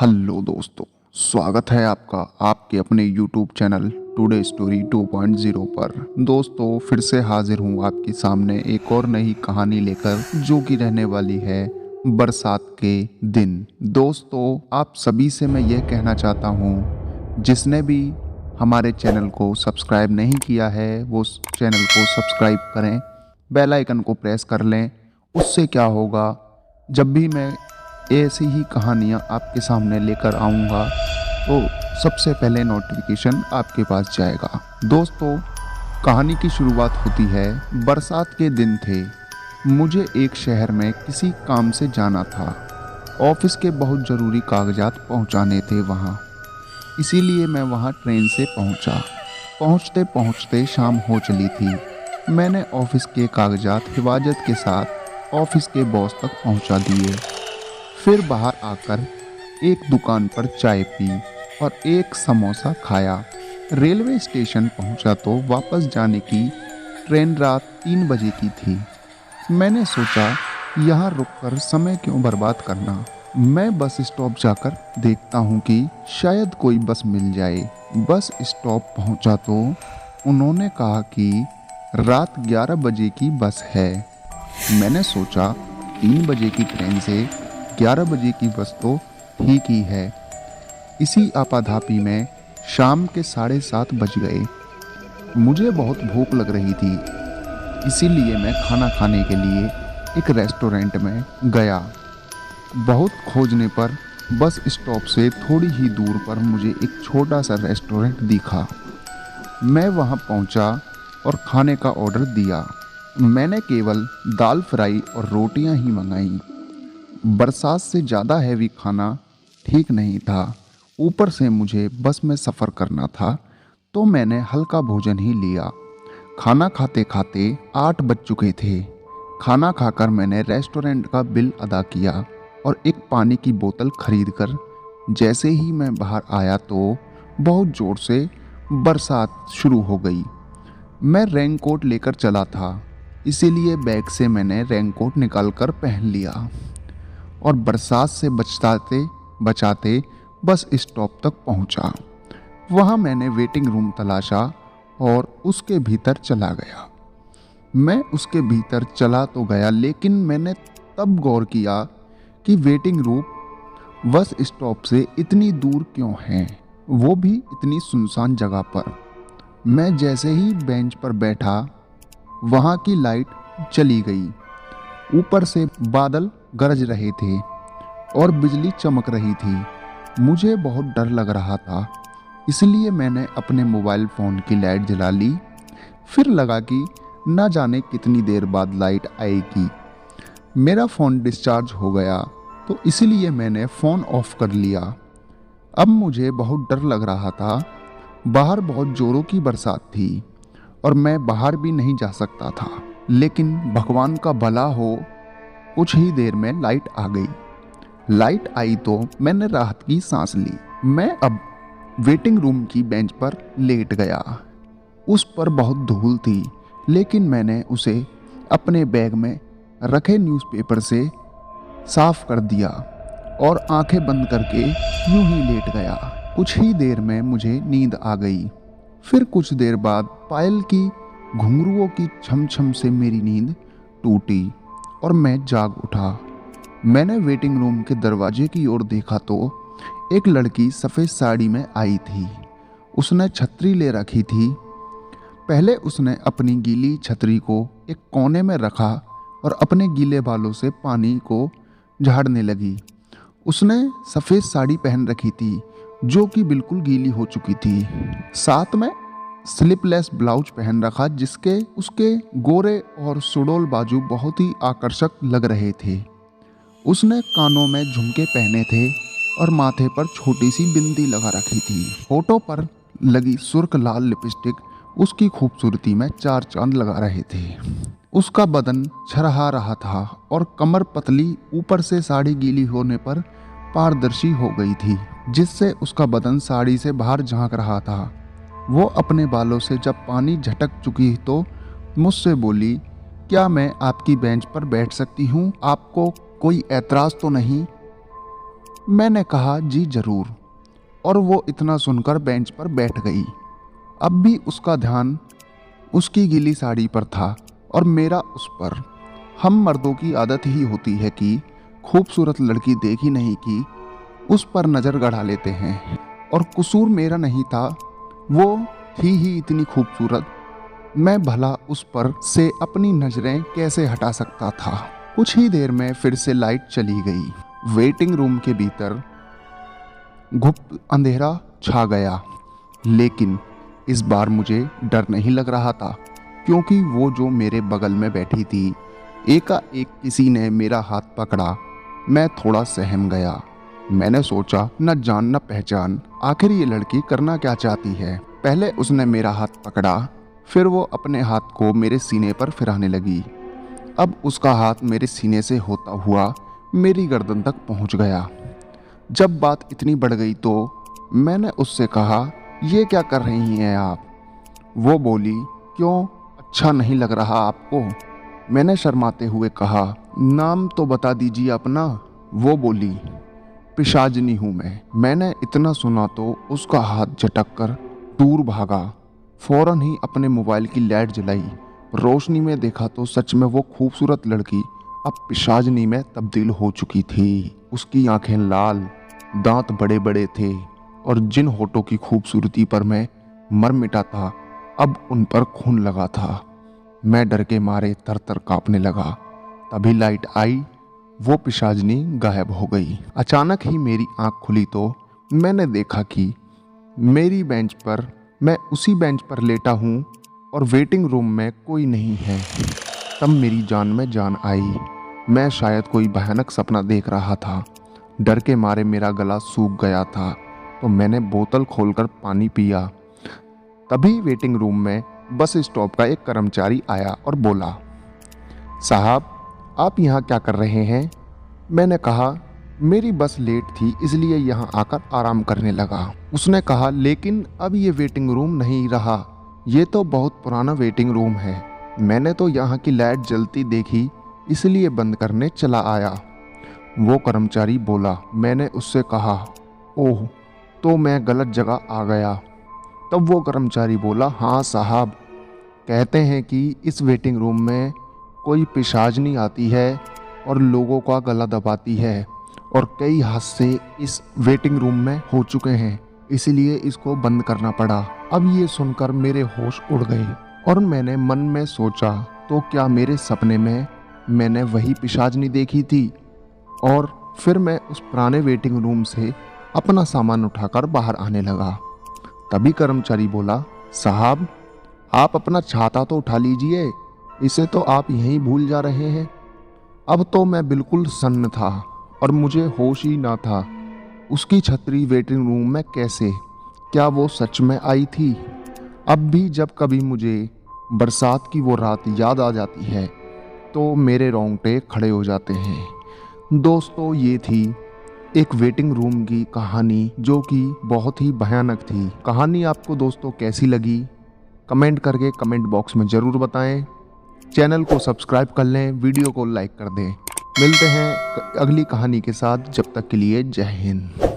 Hello दोस्तों, स्वागत है आपका आपके अपने YouTube चैनल टुडे स्टोरी 2.0 पर। दोस्तों, फिर से हाजिर हूँ आपके सामने एक और नई कहानी लेकर, जो कि रहने वाली है बरसात के दिन। दोस्तों, आप सभी से मैं यह कहना चाहता हूँ, जिसने भी हमारे चैनल को सब्सक्राइब नहीं किया है वो चैनल को सब्सक्राइब करें, बेल आइकन को प्रेस कर लें। उससे क्या होगा, जब भी मैं ऐसी ही कहानियाँ आपके सामने लेकर आऊँगा तो सबसे पहले नोटिफिकेशन आपके पास जाएगा। दोस्तों, कहानी की शुरुआत होती है। बरसात के दिन थे। मुझे एक शहर में किसी काम से जाना था। ऑफिस के बहुत ज़रूरी कागजात पहुंचाने थे वहां, इसीलिए मैं वहां ट्रेन से पहुंचा। पहुंचते पहुंचते शाम हो चली थी। मैंने ऑफिस के कागजात हिफाजत के साथ ऑफिस के बॉस तक पहुंचा दिए। फिर बाहर आकर एक दुकान पर चाय पी और एक समोसा खाया। रेलवे स्टेशन पहुंचा तो वापस जाने की ट्रेन रात 3 बजे की थी। मैंने सोचा, यहाँ रुककर समय क्यों बर्बाद करना। मैं बस स्टॉप जाकर देखता हूँ कि शायद कोई बस मिल जाए। बस स्टॉप पहुंचा तो उन्होंने कहा कि रात 11 बजे की बस है। मैंने सोचा 3 बजे की ट्रेन से 11 बजे की बस तो ठीक ही है। इसी आपाधापी में शाम के 7:30 बज गए। मुझे बहुत भूख लग रही थी, इसीलिए मैं खाना खाने के लिए एक रेस्टोरेंट में गया। बहुत खोजने पर बस स्टॉप से थोड़ी ही दूर पर मुझे एक छोटा सा रेस्टोरेंट दिखा। मैं वहां पहुंचा और खाने का ऑर्डर दिया। मैंने केवल दाल फ्राई और रोटियां ही मंगाई। बरसात से ज़्यादा हैवी खाना ठीक नहीं था। ऊपर से मुझे बस में सफ़र करना था, तो मैंने हल्का भोजन ही लिया। खाना खाते खाते 8 बज चुके थे। खाना खाकर मैंने रेस्टोरेंट का बिल अदा किया और एक पानी की बोतल खरीदकर जैसे ही मैं बाहर आया तो बहुत ज़ोर से बरसात शुरू हो गई। मैं रेनकोट लेकर चला था, इसीलिए बैग से मैंने रेनकोट निकालकर पहन लिया और बरसात से बचाते बचाते बस स्टॉप तक पहुंचा। वहां मैंने वेटिंग रूम तलाशा और उसके भीतर चला गया। मैं उसके भीतर चला तो गया, लेकिन मैंने तब गौर किया कि वेटिंग रूम बस स्टॉप से इतनी दूर क्यों है, वो भी इतनी सुनसान जगह पर। मैं जैसे ही बेंच पर बैठा, वहां की लाइट चली गई। ऊपर से बादल गरज रहे थे और बिजली चमक रही थी। मुझे बहुत डर लग रहा था, इसलिए मैंने अपने मोबाइल फ़ोन की लाइट जला ली। फिर लगा कि न जाने कितनी देर बाद लाइट आएगी। मेरा फ़ोन डिस्चार्ज हो गया, तो इसलिए मैंने फ़ोन ऑफ कर लिया। अब मुझे बहुत डर लग रहा था। बाहर बहुत ज़ोरों की बरसात थी और मैं बाहर भी नहीं जा सकता था। लेकिन भगवान का भला हो, कुछ ही देर में लाइट आ गई। लाइट आई तो मैंने राहत की सांस ली। मैं अब वेटिंग रूम की बेंच पर लेट गया। उस पर बहुत धूल थी, लेकिन मैंने उसे अपने बैग में रखे न्यूज़पेपर से साफ कर दिया और आंखें बंद करके यूं ही लेट गया। कुछ ही देर में मुझे नींद आ गई। फिर कुछ देर बाद पायल की घुंघरुओं की छम छम से मेरी नींद टूटी और मैं जाग उठा। मैंने वेटिंग रूम के दरवाजे की ओर देखा तो एक लड़की सफ़ेद साड़ी में आई थी। उसने छतरी ले रखी थी। पहले उसने अपनी गीली छतरी को एक कोने में रखा और अपने गीले बालों से पानी को झाड़ने लगी। उसने सफ़ेद साड़ी पहन रखी थी, जो कि बिल्कुल गीली हो चुकी थी। साथ में स्लीपलेस ब्लाउज पहन रखा, जिसके उसके गोरे और सुडौल बाजू बहुत ही आकर्षक लग रहे थे। उसने कानों में झुमके पहने थे और माथे पर छोटी सी बिंदी लगा रखी थी। होठों पर लगी सुर्ख लाल लिपस्टिक उसकी खूबसूरती में 4 चांद लगा रहे थे। उसका बदन छरहा रहा था और कमर पतली, ऊपर से साड़ी गीली होने पर पारदर्शी हो गई थी, जिससे उसका बदन साड़ी से बाहर झांक रहा था। वो अपने बालों से जब पानी झटक चुकी तो मुझसे बोली, क्या मैं आपकी बेंच पर बैठ सकती हूँ? आपको कोई ऐतराज़ तो नहीं? मैंने कहा जी जरूर, और वो इतना सुनकर बेंच पर बैठ गई। अब भी उसका ध्यान उसकी गीली साड़ी पर था और मेरा उस पर। हम मर्दों की आदत ही होती है कि खूबसूरत लड़की देखी नहीं कि उस पर नज़र गड़ा लेते हैं, और कसूर मेरा नहीं था, वो थी ही इतनी खूबसूरत। मैं भला उस पर से अपनी नजरें कैसे हटा सकता था। कुछ ही देर में फिर से लाइट चली गई। वेटिंग रूम के भीतर गुप्त अंधेरा छा गया, लेकिन इस बार मुझे डर नहीं लग रहा था, क्योंकि वो जो मेरे बगल में बैठी थी, एकाएक किसी ने मेरा हाथ पकड़ा। मैं थोड़ा सहम गया। मैंने सोचा न जान न पहचान, आखिर ये लड़की करना क्या चाहती है। पहले उसने मेरा हाथ पकड़ा, फिर वो अपने हाथ को मेरे सीने पर फिराने लगी। अब उसका हाथ मेरे सीने से होता हुआ मेरी गर्दन तक पहुंच गया। जब बात इतनी बढ़ गई तो मैंने उससे कहा, ये क्या कर रही हैं आप? वो बोली, क्यों, अच्छा नहीं लग रहा आपको? मैंने शर्माते हुए कहा, नाम तो बता दीजिए अपना। वो बोली, पिशाचनी हूँ मैं। मैंने इतना सुना तो उसका हाथ झटक कर दूर भागा। फौरन ही अपने मोबाइल की लाइट जलाई। रोशनी में देखा तो सच में वो खूबसूरत लड़की अब पिशाचनी में तब्दील हो चुकी थी। उसकी आंखें लाल, दांत बड़े बड़े थे, और जिन होठों की खूबसूरती पर मैं मर मिटा था, अब उन पर खून लगा था। मैं डर के मारे तर तर कांपने लगा। तभी लाइट आई, वो पिशाचनी गायब हो गई। अचानक ही मेरी आंख खुली तो मैंने देखा कि मेरी बेंच पर, मैं उसी बेंच पर लेटा हूँ और वेटिंग रूम में कोई नहीं है। तब मेरी जान में जान आई। मैं शायद कोई भयानक सपना देख रहा था। डर के मारे मेरा गला सूख गया था, तो मैंने बोतल खोलकर पानी पिया। तभी वेटिंग रूम में बस स्टॉप का एक कर्मचारी आया और बोला, साहब आप यहाँ क्या कर रहे हैं? मैंने कहा, मेरी बस लेट थी इसलिए यहाँ आकर आराम करने लगा। उसने कहा, लेकिन अब ये वेटिंग रूम नहीं रहा, ये तो बहुत पुराना वेटिंग रूम है। मैंने तो यहाँ की लाइट जलती देखी इसलिए बंद करने चला आया। वो कर्मचारी बोला। मैंने उससे कहा, ओह, तो मैं गलत जगह आ गया। तब वो कर्मचारी बोला, हाँ साहब, कहते हैं कि इस वेटिंग रूम में कोई पिशाचनी आती है और लोगों का गला दबाती है, और कई हादसे इस वेटिंग रूम में हो चुके हैं, इसलिए इसको बंद करना पड़ा। अब ये सुनकर मेरे होश उड़ गए और मैंने मन में सोचा, तो क्या मेरे सपने में मैंने वही पिशाचनी देखी थी? और फिर मैं उस पुराने वेटिंग रूम से अपना सामान उठाकर बाहर आने लगा। तभी कर्मचारी बोला, साहब आप अपना छाता तो उठा लीजिए, इसे तो आप यहीं भूल जा रहे हैं। अब तो मैं बिल्कुल सन्न था और मुझे होश ही ना था। उसकी छतरी वेटिंग रूम में कैसे? क्या वो सच में आई थी? अब भी जब कभी मुझे बरसात की वो रात याद आ जाती है तो मेरे रोंगटे खड़े हो जाते हैं। दोस्तों, ये थी एक वेटिंग रूम की कहानी, जो कि बहुत ही भयानक थी। कहानी आपको दोस्तों कैसी लगी? कमेंट करके कमेंट बॉक्स में ज़रूर बताएं। चैनल को सब्सक्राइब कर लें, वीडियो को लाइक कर दें। मिलते हैं अगली कहानी के साथ, जब तक के लिए जय हिंद।